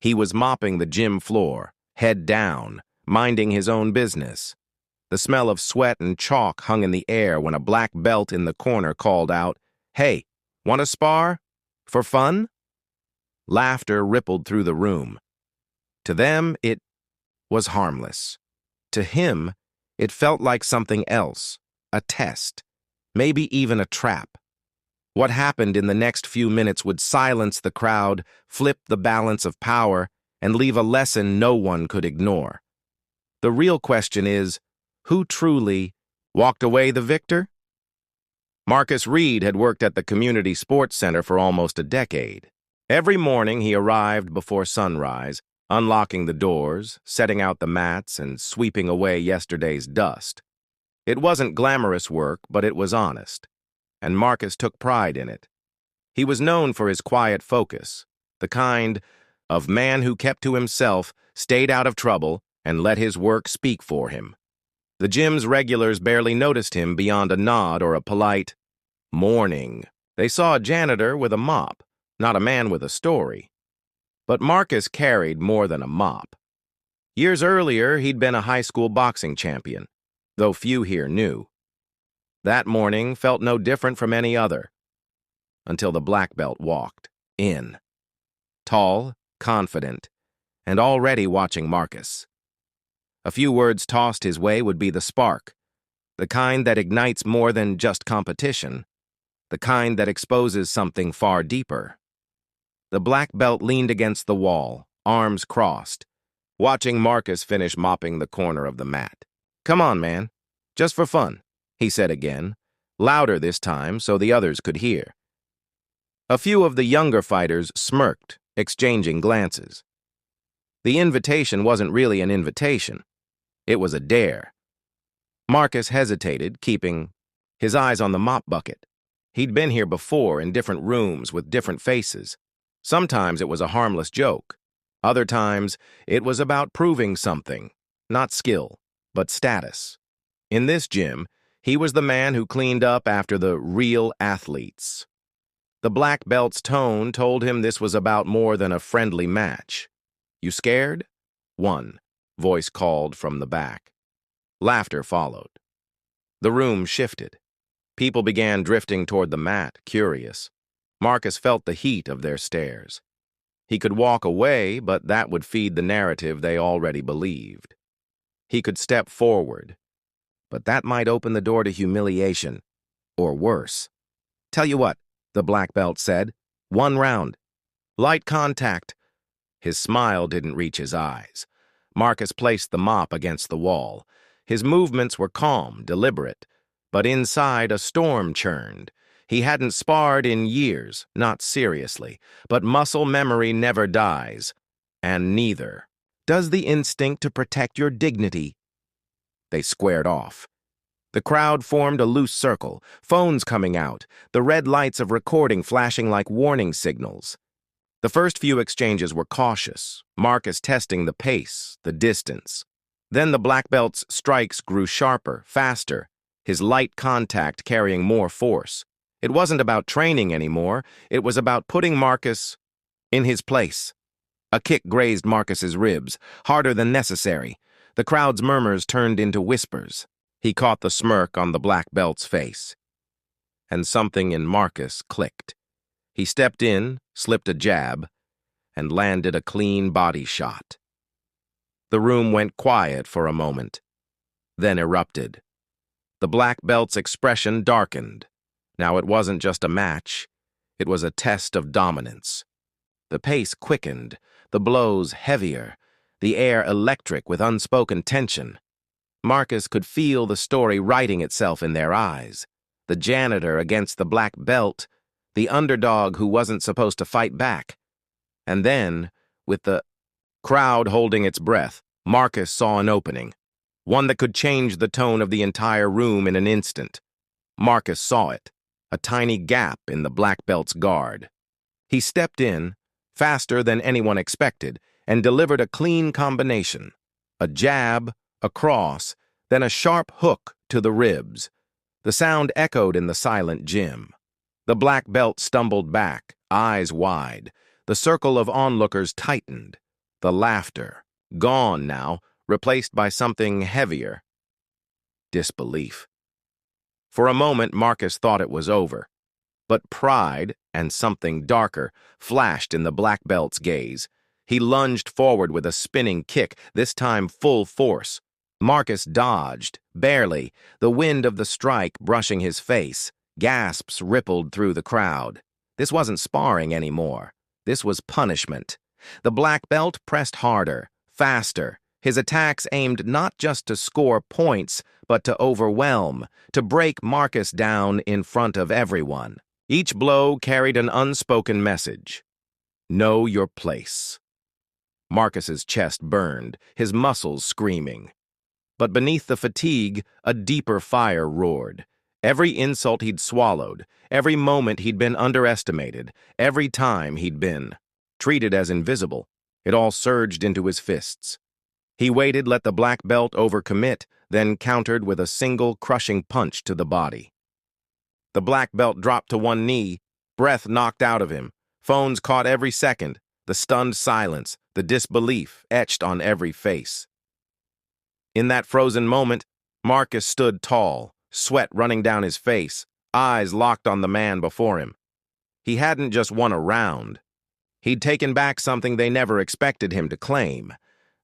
He was mopping the gym floor, head down, minding his own business. The smell of sweat and chalk hung in the air when a black belt in the corner called out, "Hey, want to spar? For fun?" Laughter rippled through the room. To them, it was harmless. To him, it felt like something else, a test, maybe even a trap. What happened in the next few minutes would silence the crowd, flip the balance of power, and leave a lesson no one could ignore. The real question is, who truly walked away the victor? Marcus Reed had worked at the community sports center for almost a decade. Every morning he arrived before sunrise, unlocking the doors, setting out the mats, and sweeping away yesterday's dust. It wasn't glamorous work, but it was honest, and Marcus took pride in it. He was known for his quiet focus, the kind of man who kept to himself, stayed out of trouble, and let his work speak for him. The gym's regulars barely noticed him beyond a nod or a polite morning. They saw a janitor with a mop, not a man with a story. But Marcus carried more than a mop. Years earlier, he'd been a high school boxing champion, though few here knew. That morning felt no different from any other, until the black belt walked in. Tall, confident, and already watching Marcus. A few words tossed his way would be the spark, the kind that ignites more than just competition, the kind that exposes something far deeper. The black belt leaned against the wall, arms crossed, watching Marcus finish mopping the corner of the mat. "Come on, man. Just for fun," he said again, louder this time so the others could hear. A few of the younger fighters smirked, exchanging glances. The invitation wasn't really an invitation. It was a dare. Marcus hesitated, keeping his eyes on the mop bucket. He'd been here before in different rooms with different faces. Sometimes it was a harmless joke. Other times, it was about proving something, not skill, but status. In this gym, he was the man who cleaned up after the real athletes. The black belt's tone told him this was about more than a friendly match. "You scared?" One voice called from the back. Laughter followed. The room shifted. People began drifting toward the mat, curious. Marcus felt the heat of their stares. He could walk away, but that would feed the narrative they already believed. He could step forward, but that might open the door to humiliation, or worse. "Tell you what," the black belt said. "One round. Light contact." His smile didn't reach his eyes. Marcus placed the mop against the wall. His movements were calm, deliberate, but inside a storm churned. He hadn't sparred in years, not seriously, but muscle memory never dies, and neither does the instinct to protect your dignity. They squared off. The crowd formed a loose circle, phones coming out, the red lights of recording flashing like warning signals. The first few exchanges were cautious, Marcus testing the pace, the distance. Then the black belt's strikes grew sharper, faster, his light contact carrying more force. It wasn't about training anymore, it was about putting Marcus in his place. A kick grazed Marcus's ribs, harder than necessary. The crowd's murmurs turned into whispers. He caught the smirk on the black belt's face. And something in Marcus clicked. He stepped in, slipped a jab, and landed a clean body shot. The room went quiet for a moment, then erupted. The black belt's expression darkened. Now it wasn't just a match, it was a test of dominance. The pace quickened, the blows heavier, the air electric with unspoken tension. Marcus could feel the story writing itself in their eyes. The janitor against the black belt, the underdog who wasn't supposed to fight back. And then, with the crowd holding its breath, Marcus saw an opening, one that could change the tone of the entire room in an instant. Marcus saw it, a tiny gap in the black belt's guard. He stepped in, faster than anyone expected, and delivered a clean combination. A jab, a cross, then a sharp hook to the ribs. The sound echoed in the silent gym. The black belt stumbled back, eyes wide. The circle of onlookers tightened. The laughter. Gone now, replaced by something heavier. Disbelief. For a moment, Marcus thought it was over. But pride, and something darker, flashed in the black belt's gaze. He lunged forward with a spinning kick, this time full force. Marcus dodged, barely, the wind of the strike brushing his face. Gasps rippled through the crowd. This wasn't sparring anymore. This was punishment. The black belt pressed harder, faster. His attacks aimed not just to score points, but to overwhelm, to break Marcus down in front of everyone. Each blow carried an unspoken message. Know your place. Marcus's chest burned, his muscles screaming. But beneath the fatigue, a deeper fire roared. Every insult he'd swallowed, every moment he'd been underestimated, every time he'd been treated as invisible, it all surged into his fists. He waited, let the black belt overcommit, then countered with a single crushing punch to the body. The black belt dropped to one knee, breath knocked out of him, phones caught every second, the stunned silence, the disbelief etched on every face. In that frozen moment, Marcus stood tall, sweat running down his face, eyes locked on the man before him. He hadn't just won a round. He'd taken back something they never expected him to claim.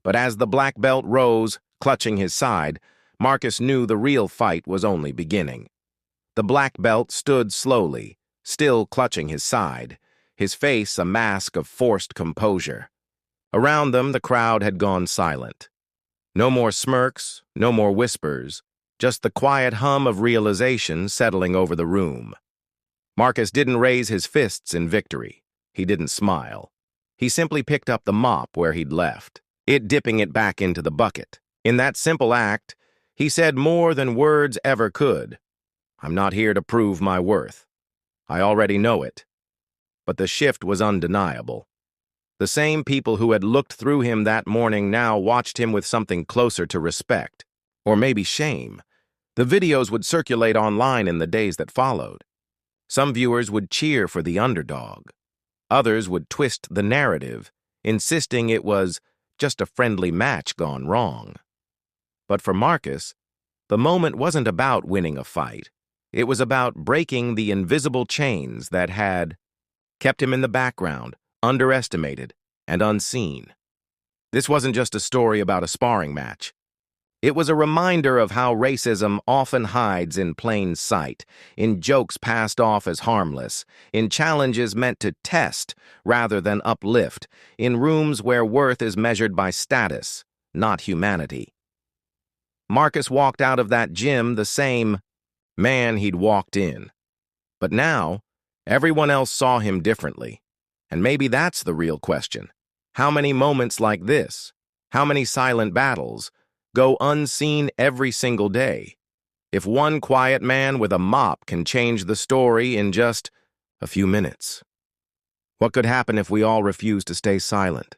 But as the black belt rose, clutching his side, Marcus knew the real fight was only beginning. The black belt stood slowly, still clutching his side, his face a mask of forced composure. Around them, the crowd had gone silent. No more smirks, no more whispers, just the quiet hum of realization settling over the room. Marcus didn't raise his fists in victory. He didn't smile. He simply picked up the mop where he'd left, it dipping it back into the bucket. In that simple act, he said more than words ever could. I'm not here to prove my worth. I already know it. But the shift was undeniable. The same people who had looked through him that morning now watched him with something closer to respect, or maybe shame. The videos would circulate online in the days that followed. Some viewers would cheer for the underdog. Others would twist the narrative, insisting it was just a friendly match gone wrong. But for Marcus, the moment wasn't about winning a fight. It was about breaking the invisible chains that had kept him in the background, underestimated, and unseen. This wasn't just a story about a sparring match. It was a reminder of how racism often hides in plain sight, in jokes passed off as harmless, in challenges meant to test rather than uplift, in rooms where worth is measured by status, not humanity. Marcus walked out of that gym the same man he'd walked in. But now, everyone else saw him differently. And maybe that's the real question. How many moments like this, how many silent battles, go unseen every single day? If one quiet man with a mop can change the story in just a few minutes. What could happen if we all refused to stay silent?